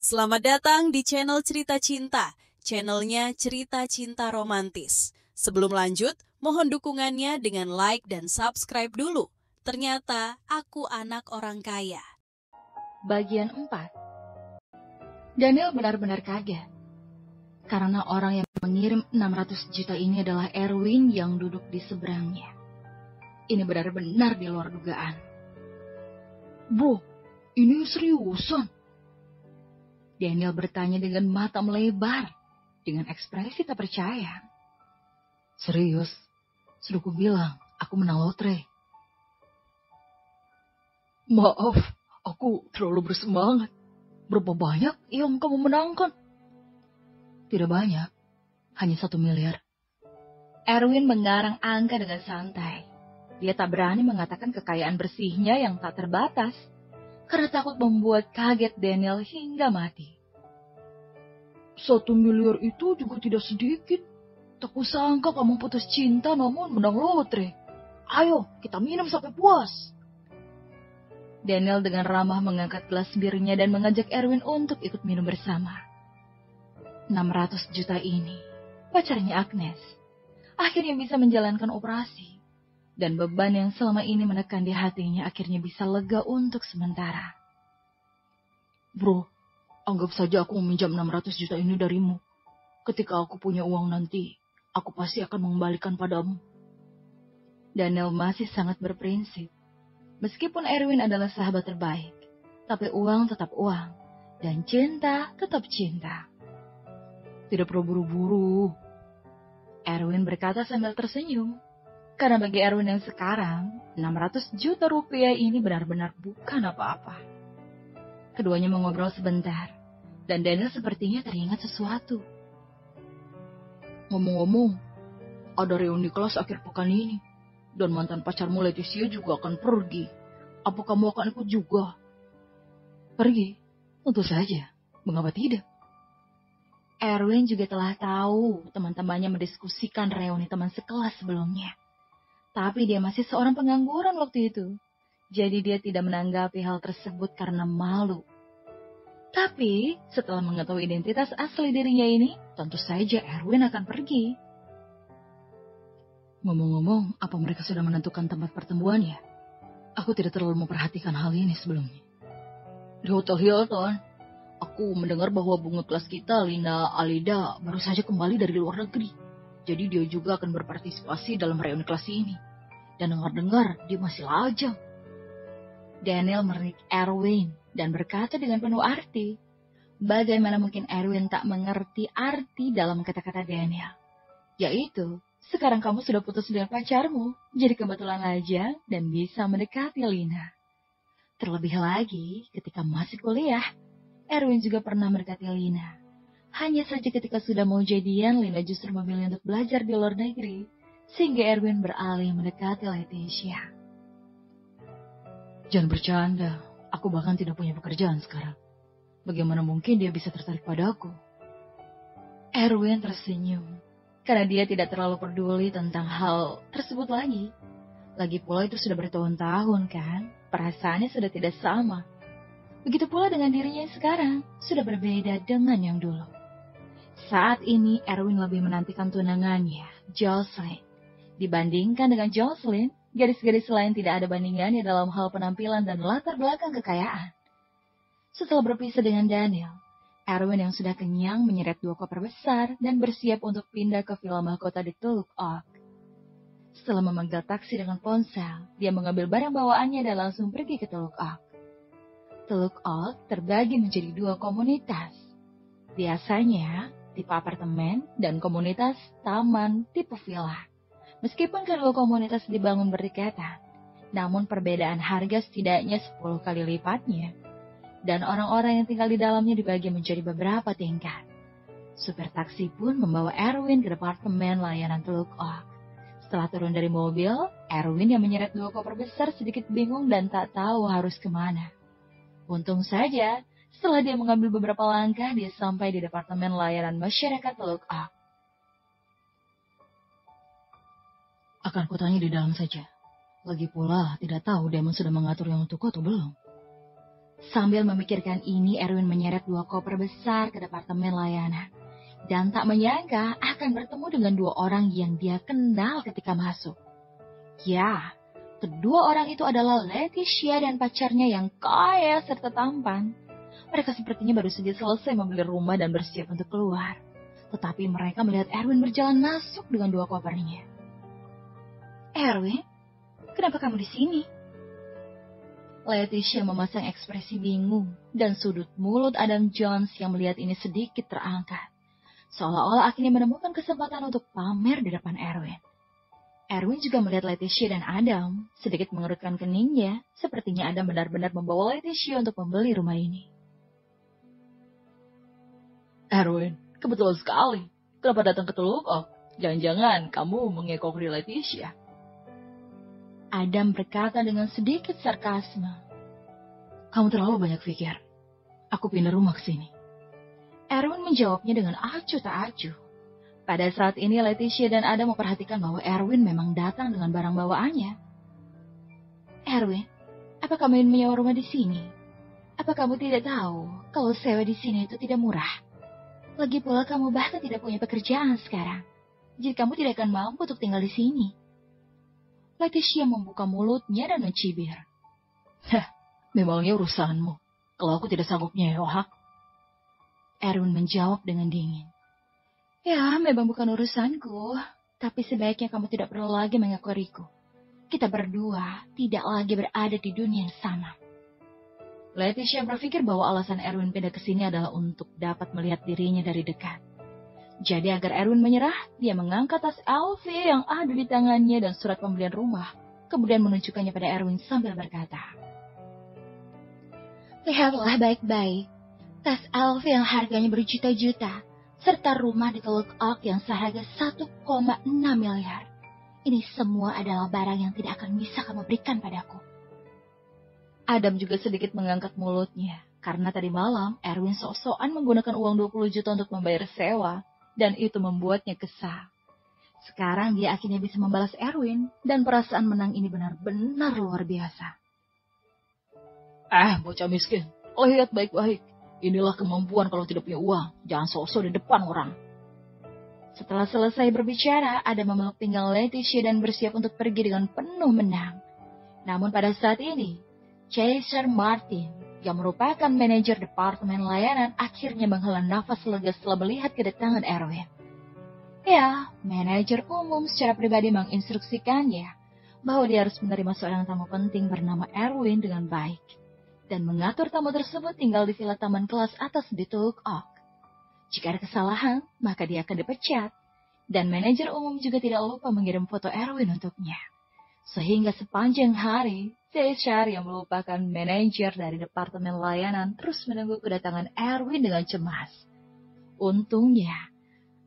Selamat datang di channel Cerita Cinta, channelnya Cerita Cinta Romantis. Sebelum lanjut, mohon dukungannya dengan like dan subscribe dulu. Ternyata aku anak orang kaya. Bagian 4. Daniel benar-benar kaget. Karena orang yang mengirim 600 juta ini adalah Erwin yang duduk di seberangnya. Ini benar-benar di luar dugaan. Bro, ini seriusan? Daniel bertanya dengan mata melebar, dengan ekspresi tak percaya. Serius? Sudah kubilang, aku menang lotre. Maaf, aku terlalu bersemangat. Berapa banyak yang kamu menangkan? Tidak banyak, hanya 1 miliar. Erwin mengarang angka dengan santai. Dia tak berani mengatakan kekayaan bersihnya yang tak terbatas, karena takut membuat kaget Daniel hingga mati. 1 miliar itu juga tidak sedikit. Tak kusangka kamu putus cinta namun menang lotre. Ayo, kita minum sampai puas. Daniel dengan ramah mengangkat gelas birnya dan mengajak Erwin untuk ikut minum bersama. 600 juta ini, pacarnya Agnes, akhirnya bisa menjalankan operasi. Dan beban yang selama ini menekan di hatinya akhirnya bisa lega untuk sementara. Bro, anggap saja aku meminjam 600 juta ini darimu. Ketika aku punya uang nanti, aku pasti akan mengembalikan padamu. Daniel masih sangat berprinsip. Meskipun Erwin adalah sahabat terbaik, tapi uang tetap uang, dan cinta tetap cinta. Tidak perlu buru-buru, Erwin berkata sambil tersenyum. Karena bagi Erwin yang sekarang, 600 juta rupiah ini benar-benar bukan apa-apa. Keduanya mengobrol sebentar, dan Daniel sepertinya teringat sesuatu. Ngomong-ngomong, ada reuni kelas akhir pekan ini, dan mantan pacarmu Leticia juga akan pergi. Apa kamu akan ikut juga? Pergi? Tentu saja, mengapa tidak? Erwin juga telah tahu teman-temannya mendiskusikan reuni teman sekelas sebelumnya. Tapi dia masih seorang pengangguran waktu itu. Jadi dia tidak menanggapi hal tersebut karena malu. Tapi setelah mengetahui identitas asli dirinya ini, tentu saja Erwin akan pergi. Ngomong-ngomong, apa mereka sudah menentukan tempat pertemuannya? Aku tidak terlalu memperhatikan hal ini sebelumnya. Di Hotel Hilton, aku mendengar bahwa bunga kelas kita, Lina Alida, baru saja kembali dari luar negeri. Jadi dia juga akan berpartisipasi dalam reuni kelas ini. Dan dengar-dengar dia masih lajang. Daniel melirik Erwin dan berkata dengan penuh arti. Bagaimana mungkin Erwin tak mengerti arti dalam kata-kata Daniel? Yaitu, sekarang kamu sudah putus dengan pacarmu, jadi kebetulan aja dan bisa mendekati Lina. Terlebih lagi, ketika masih kuliah, Erwin juga pernah mendekati Lina. Hanya saja ketika sudah mau jadian, Lina justru memilih untuk belajar di luar negeri, sehingga Erwin beralih mendekati Leticia. Jangan bercanda, aku bahkan tidak punya pekerjaan sekarang. Bagaimana mungkin dia bisa tertarik padaku? Erwin tersenyum, karena dia tidak terlalu peduli tentang hal tersebut lagi. Lagi pula itu sudah bertahun-tahun kan, perasaannya sudah tidak sama. Begitu pula dengan dirinya yang sekarang, sudah berbeda dengan yang dulu. Saat ini Erwin lebih menantikan tunangannya, Jocelyn. Dibandingkan dengan Jocelyn, gadis-gadis lain tidak ada bandingannya dalam hal penampilan dan latar belakang kekayaan. Setelah berpisah dengan Daniel, Erwin yang sudah kenyang menyeret 2 koper besar dan bersiap untuk pindah ke villa mahkota di Tuluk Oak. Setelah memanggil taksi dengan ponsel, dia mengambil barang bawaannya dan langsung pergi ke Tuluk Oak. Tuluk Oak terbagi menjadi 2 komunitas. Biasanya, tipe apartemen dan komunitas taman tipe villa. Meskipun kedua komunitas dibangun berdekatan, namun perbedaan harga setidaknya 10 kali lipatnya. Dan orang-orang yang tinggal di dalamnya dibagi menjadi beberapa tingkat. Supir taksi pun membawa Erwin ke departemen layanan Tuluk Oak. Setelah turun dari mobil, Erwin yang menyeret 2 koper besar sedikit bingung dan tak tahu harus kemana. Untung saja, setelah dia mengambil beberapa langkah, dia sampai di departemen layanan masyarakat Tuluk Oak. Akan kutanya di dalam saja. Lagi pula, tidak tahu Demon sudah mengatur yang untukku atau belum. Sambil memikirkan ini, Erwin menyeret 2 koper besar ke departemen layanan. Dan tak menyangka akan bertemu dengan 2 orang yang dia kenal ketika masuk. Ya, kedua orang itu adalah Leticia dan pacarnya yang kaya serta tampan. Mereka sepertinya baru saja selesai membeli rumah dan bersiap untuk keluar. Tetapi mereka melihat Erwin berjalan masuk dengan 2 kopernya. Erwin, kenapa kamu di sini? Leticia memasang ekspresi bingung dan sudut mulut Adam Jones yang melihat ini sedikit terangkat. Seolah-olah akhirnya menemukan kesempatan untuk pamer di depan Erwin. Erwin juga melihat Leticia dan Adam, sedikit mengerutkan keningnya, sepertinya Adam benar-benar membawa Leticia untuk membeli rumah ini. Erwin, kebetulan sekali. Kenapa datang ke Teluk Oak? Jangan-jangan kamu mengekori Leticia? Adam berkata dengan sedikit sarkasme. Kamu terlalu banyak pikir. Aku pindah rumah ke sini. Erwin menjawabnya dengan acuh tak acuh. Pada saat ini Leticia dan Adam memperhatikan bahwa Erwin memang datang dengan barang bawaannya. Erwin, apa kamu ingin menyewa rumah di sini? Apa kamu tidak tahu kalau sewa di sini itu tidak murah? Lagi pula kamu bahkan tidak punya pekerjaan sekarang. Jadi kamu tidak akan mampu untuk tinggal di sini. Leticia membuka mulutnya dan mencibir. Hah, memangnya urusanmu. Kalau aku tidak sanggup nyewa. Erwin menjawab dengan dingin. Ya, memang bukan urusanku. Tapi sebaiknya kamu tidak perlu lagi mengekoriku. Kita berdua tidak lagi berada di dunia yang sama. Leticia berpikir bahwa alasan Erwin pindah ke sini adalah untuk dapat melihat dirinya dari dekat. Jadi agar Erwin menyerah, dia mengangkat tas Elvi yang ada di tangannya dan surat pembelian rumah. Kemudian menunjukkannya pada Erwin sambil berkata, lihatlah baik-baik. Tas Elvi yang harganya berjuta-juta, serta rumah di Teluk Oak yang seharga 1,6 miliar. Ini semua adalah barang yang tidak akan bisa kamu berikan padaku. Adam juga sedikit mengangkat mulutnya, karena tadi malam Erwin sok-sokan menggunakan uang 20 juta untuk membayar sewa. Dan itu membuatnya kesal. Sekarang dia akhirnya bisa membalas Erwin, dan perasaan menang ini benar-benar luar biasa. Bocah miskin, lihat baik-baik. Inilah kemampuan kalau tidak punya uang. Jangan sok-sok di depan orang. Setelah selesai berbicara, Adam memeluk pinggang Leticia dan bersiap untuk pergi dengan penuh menang. Namun pada saat ini, Chaser Martin, yang merupakan manajer departemen layanan, akhirnya menghela nafas lega setelah melihat kedatangan Erwin. Ya, manajer umum secara pribadi menginstruksikannya bahwa dia harus menerima seorang tamu penting bernama Erwin dengan baik dan mengatur tamu tersebut tinggal di villa taman kelas atas di Teluk Oak. Jika ada kesalahan, maka dia akan dipecat. Dan manajer umum juga tidak lupa mengirim foto Erwin untuknya. Sehingga sepanjang hari, Cesar yang merupakan manajer dari departemen layanan terus menunggu kedatangan Erwin dengan cemas. Untungnya,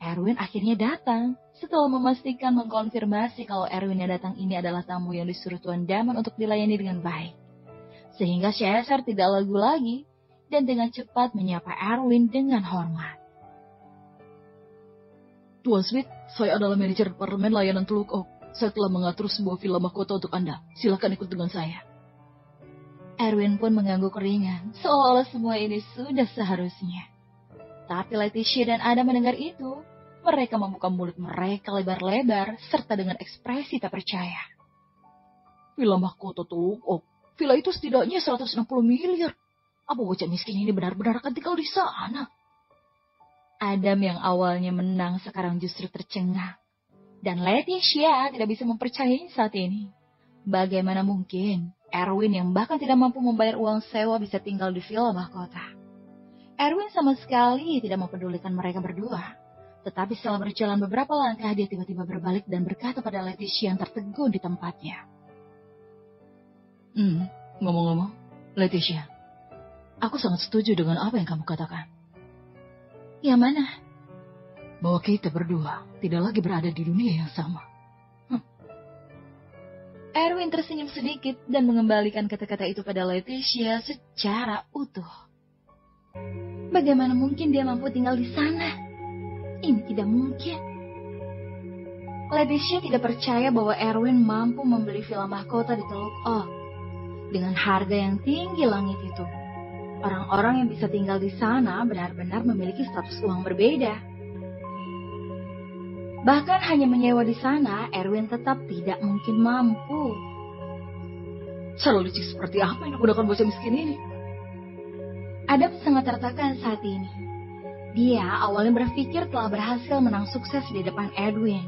Erwin akhirnya datang setelah memastikan mengkonfirmasi kalau Erwin yang datang ini adalah tamu yang disuruh Tuan Damon untuk dilayani dengan baik. Sehingga Cesar tidak ragu lagi dan dengan cepat menyapa Erwin dengan hormat. Tuan Smith, saya adalah manajer departemen layanan Teluk Oak. Saya telah mengatur sebuah villa mahkota untuk Anda. Silakan ikut dengan saya. Erwin pun mengangguk ringan, seolah-olah semua ini sudah seharusnya. Tapi Leticia dan Adam mendengar itu. Mereka membuka mulut mereka lebar-lebar, serta dengan ekspresi tak percaya. Villa mahkota Teluk Oak. Villa itu setidaknya 160 miliar. Apa bocah miskin ini benar-benar akan tinggal di sana? Adam yang awalnya menang sekarang justru tercengang. Dan Leticia tidak bisa mempercayai saat ini. Bagaimana mungkin Erwin yang bahkan tidak mampu membayar uang sewa bisa tinggal di villa mahkota? Erwin sama sekali tidak mempedulikan mereka berdua. Tetapi setelah berjalan beberapa langkah, dia tiba-tiba berbalik dan berkata pada Leticia yang tertegun di tempatnya. Ngomong-ngomong, Leticia, aku sangat setuju dengan apa yang kamu katakan. Yang mana? Bahwa kita berdua tidak lagi berada di dunia yang sama. Erwin tersenyum sedikit dan mengembalikan kata-kata itu pada Leticia secara utuh. Bagaimana mungkin dia mampu tinggal di sana? Ini tidak mungkin. Leticia tidak percaya bahwa Erwin mampu membeli villa mahkota di Teluk Oak dengan harga yang tinggi langit itu. orang-orang yang bisa tinggal di sana benar-benar memiliki status uang berbeda. Bahkan hanya menyewa di sana, Erwin tetap tidak mungkin mampu. Cara licik seperti apa yang digunakan bocah miskin ini? Adam sangat tertekan saat ini. Dia awalnya berpikir telah berhasil menang sukses di depan Edwin,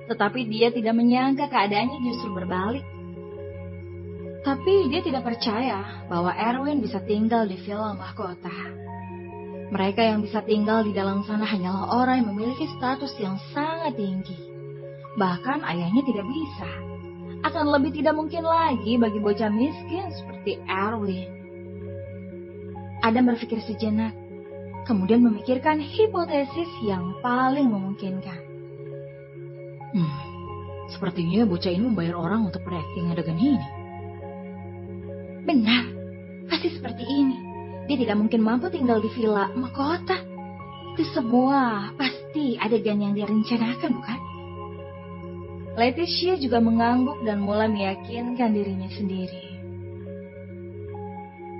tetapi dia tidak menyangka keadaannya justru berbalik. Tapi dia tidak percaya bahwa Erwin bisa tinggal di villa mahkota. Mereka yang bisa tinggal di dalam sana hanyalah orang yang memiliki status yang sangat tinggi. Bahkan ayahnya tidak bisa. Akan lebih tidak mungkin lagi bagi bocah miskin seperti Erwin. Adam berpikir sejenak, kemudian memikirkan hipotesis yang paling memungkinkan. Sepertinya bocah ini membayar orang untuk berakting adegan ini. Benar, pasti seperti ini. Dia tidak mungkin mampu tinggal di villa mahkota. Itu semua pasti adegan yang dia rencanakan, bukan? Leticia juga mengangguk dan mulai meyakinkan dirinya sendiri.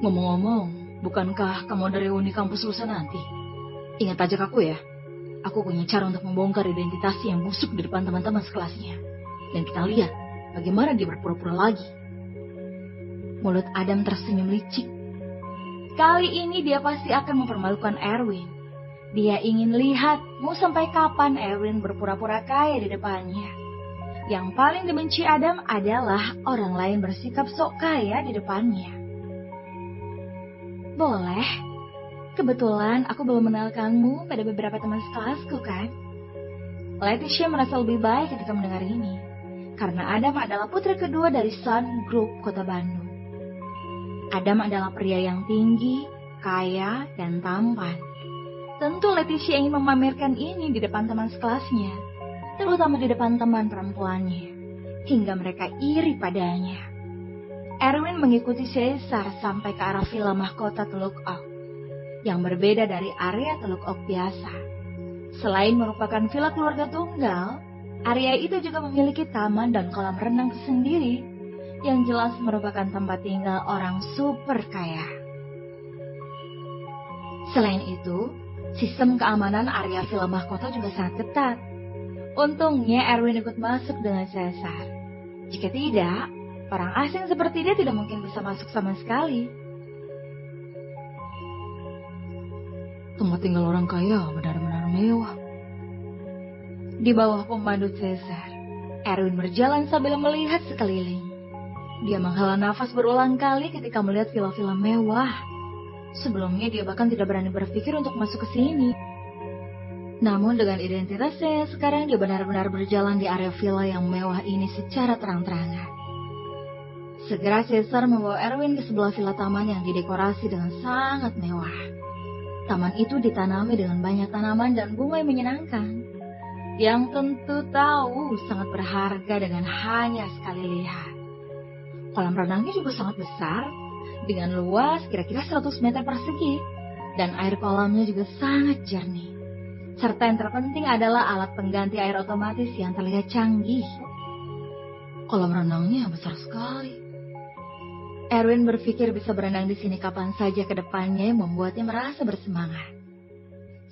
Ngomong-ngomong, bukankah kamu ada reuni kampus lusa nanti? Ingat pajak aku ya. Aku punya cara untuk membongkar identitas yang busuk di depan teman-teman sekelasnya. Dan kita lihat bagaimana dia berpura-pura lagi. Mulut Adam tersenyum licik. Kali ini dia pasti akan mempermalukan Erwin. Dia ingin lihat mau sampai kapan Erwin berpura-pura kaya di depannya. Yang paling dibenci Adam adalah orang lain bersikap sok kaya di depannya. Boleh. Kebetulan aku belum mengenalkanmu pada beberapa teman sekelasku, kan? Leticia merasa lebih baik ketika mendengar ini. Karena Adam adalah putri kedua dari Sun Group Kota Bandung. Adam adalah pria yang tinggi, kaya, dan tampan. Tentu Leticia ingin memamerkan ini di depan teman sekelasnya, terutama di depan teman perempuannya, hingga mereka iri padanya. Erwin mengikuti Caesar sampai ke arah villa mahkota Teluk Ok, yang berbeda dari area Teluk Ok biasa. Selain merupakan villa keluarga tunggal, area itu juga memiliki taman dan kolam renang tersendiri, yang jelas merupakan tempat tinggal orang super kaya. Selain itu, sistem keamanan area villa mahkota juga sangat ketat. Untungnya Erwin ikut masuk dengan Caesar. Jika tidak, orang asing seperti dia tidak mungkin bisa masuk sama sekali. Tempat tinggal orang kaya benar-benar mewah. Di bawah pemandu Caesar, Erwin berjalan sambil melihat sekeliling. Dia menghela nafas berulang kali ketika melihat villa-villa mewah. Sebelumnya dia bahkan tidak berani berpikir untuk masuk ke sini. Namun dengan identitasnya, sekarang dia benar-benar berjalan di area villa yang mewah ini secara terang-terangan. Segera Caesar membawa Erwin ke sebelah villa taman yang didekorasi dengan sangat mewah. Taman itu ditanami dengan banyak tanaman dan bunga yang menyenangkan, yang tentu tahu sangat berharga dengan hanya sekali lihat. Kolam renangnya juga sangat besar, dengan luas kira-kira 100 meter persegi, dan air kolamnya juga sangat jernih. Serta yang terpenting adalah alat pengganti air otomatis yang terlihat canggih. Kolam renangnya besar sekali. Erwin berpikir bisa berenang di sini kapan saja ke depannya yang membuatnya merasa bersemangat.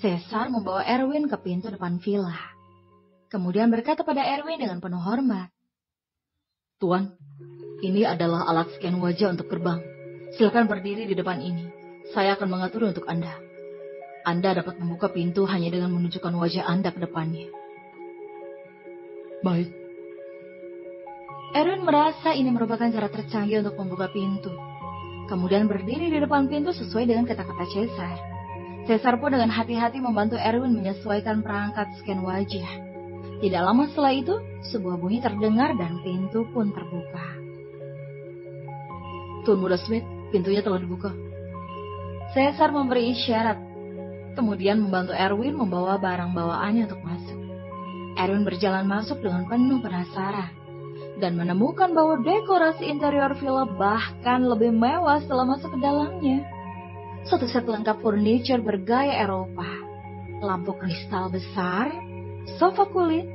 Caesar membawa Erwin ke pintu depan villa. Kemudian berkata pada Erwin dengan penuh hormat, "Tuan, ini adalah alat scan wajah untuk gerbang. Silakan berdiri di depan ini. Saya akan mengatur untuk Anda. Anda dapat membuka pintu hanya dengan menunjukkan wajah Anda ke depannya." Baik. Erwin merasa ini merupakan cara tercanggih untuk membuka pintu. Kemudian berdiri di depan pintu sesuai dengan kata-kata Caesar. Caesar pun dengan hati-hati membantu Erwin menyesuaikan perangkat scan wajah. Tidak lama setelah itu, sebuah bunyi terdengar dan pintu pun terbuka. Tuan Muda Smith, pintunya telah dibuka. Caesar memberi isyarat, kemudian membantu Erwin membawa barang bawaannya untuk masuk. Erwin berjalan masuk dengan penuh penasaran, dan menemukan bahwa dekorasi interior villa bahkan lebih mewah setelah masuk ke dalamnya. Satu set lengkap furniture bergaya Eropa, lampu kristal besar, sofa kulit,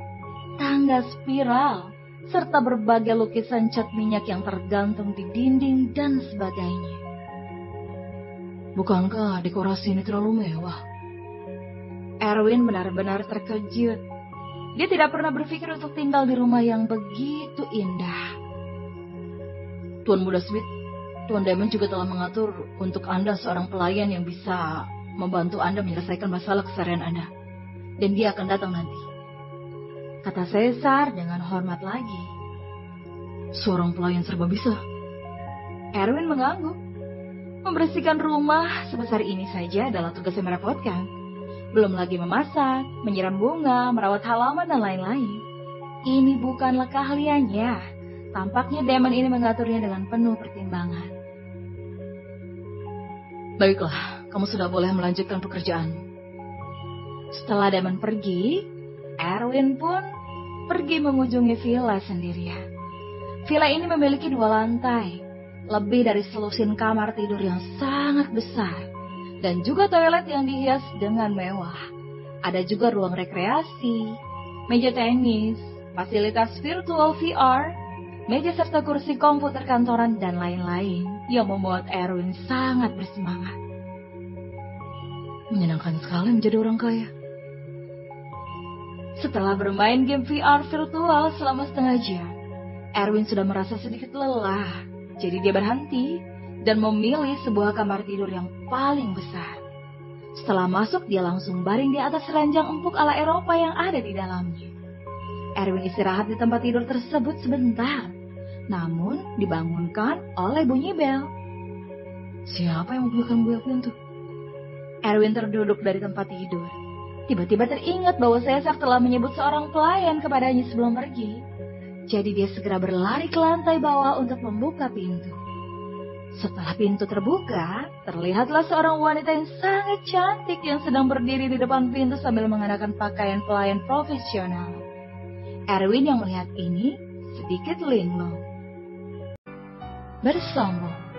tangga spiral, serta berbagai lukisan cat minyak yang tergantung di dinding dan sebagainya. Bukankah dekorasi ini terlalu mewah? Erwin benar-benar terkejut. Dia tidak pernah berpikir untuk tinggal di rumah yang begitu indah. Tuan Muda Smith, Tuan Damon juga telah mengatur untuk Anda seorang pelayan yang bisa membantu Anda menyelesaikan masalah keseharian Anda. Dan dia akan datang nanti, kata Caesar dengan hormat lagi. Seorang pelayan serba bisa? Erwin mengangguk. Membersihkan rumah sebesar ini saja adalah tugas yang merepotkan. Belum lagi memasak, menyiram bunga, merawat halaman, dan lain-lain. Ini bukanlah keahliannya. Tampaknya Damon ini mengaturnya dengan penuh pertimbangan. Baiklah, kamu sudah boleh melanjutkan pekerjaanmu. Setelah Damon pergi, Erwin pun pergi mengunjungi villa sendirian. Villa ini memiliki 2 lantai, lebih dari selusin kamar tidur yang sangat besar, dan juga toilet yang dihias dengan mewah. Ada juga ruang rekreasi, meja tenis, fasilitas virtual VR, meja serta kursi komputer kantoran, dan lain-lain yang membuat Erwin sangat bersemangat. Menyenangkan sekali menjadi orang kaya. Setelah bermain game VR virtual selama setengah jam, Erwin sudah merasa sedikit lelah. Jadi dia berhenti dan memilih sebuah kamar tidur yang paling besar. Setelah masuk, dia langsung baring di atas ranjang empuk ala Eropa yang ada di dalamnya. Erwin istirahat di tempat tidur tersebut sebentar, namun dibangunkan oleh bunyi bel. Siapa yang membukakan bunyi pintu? Erwin terduduk dari tempat tidur. Tiba-tiba teringat bahwa Caesar telah menyebut seorang pelayan kepadanya sebelum pergi. Jadi dia segera berlari ke lantai bawah untuk membuka pintu. Setelah pintu terbuka, terlihatlah seorang wanita yang sangat cantik yang sedang berdiri di depan pintu sambil mengenakan pakaian pelayan profesional. Erwin yang melihat ini sedikit linglung. Bersombong.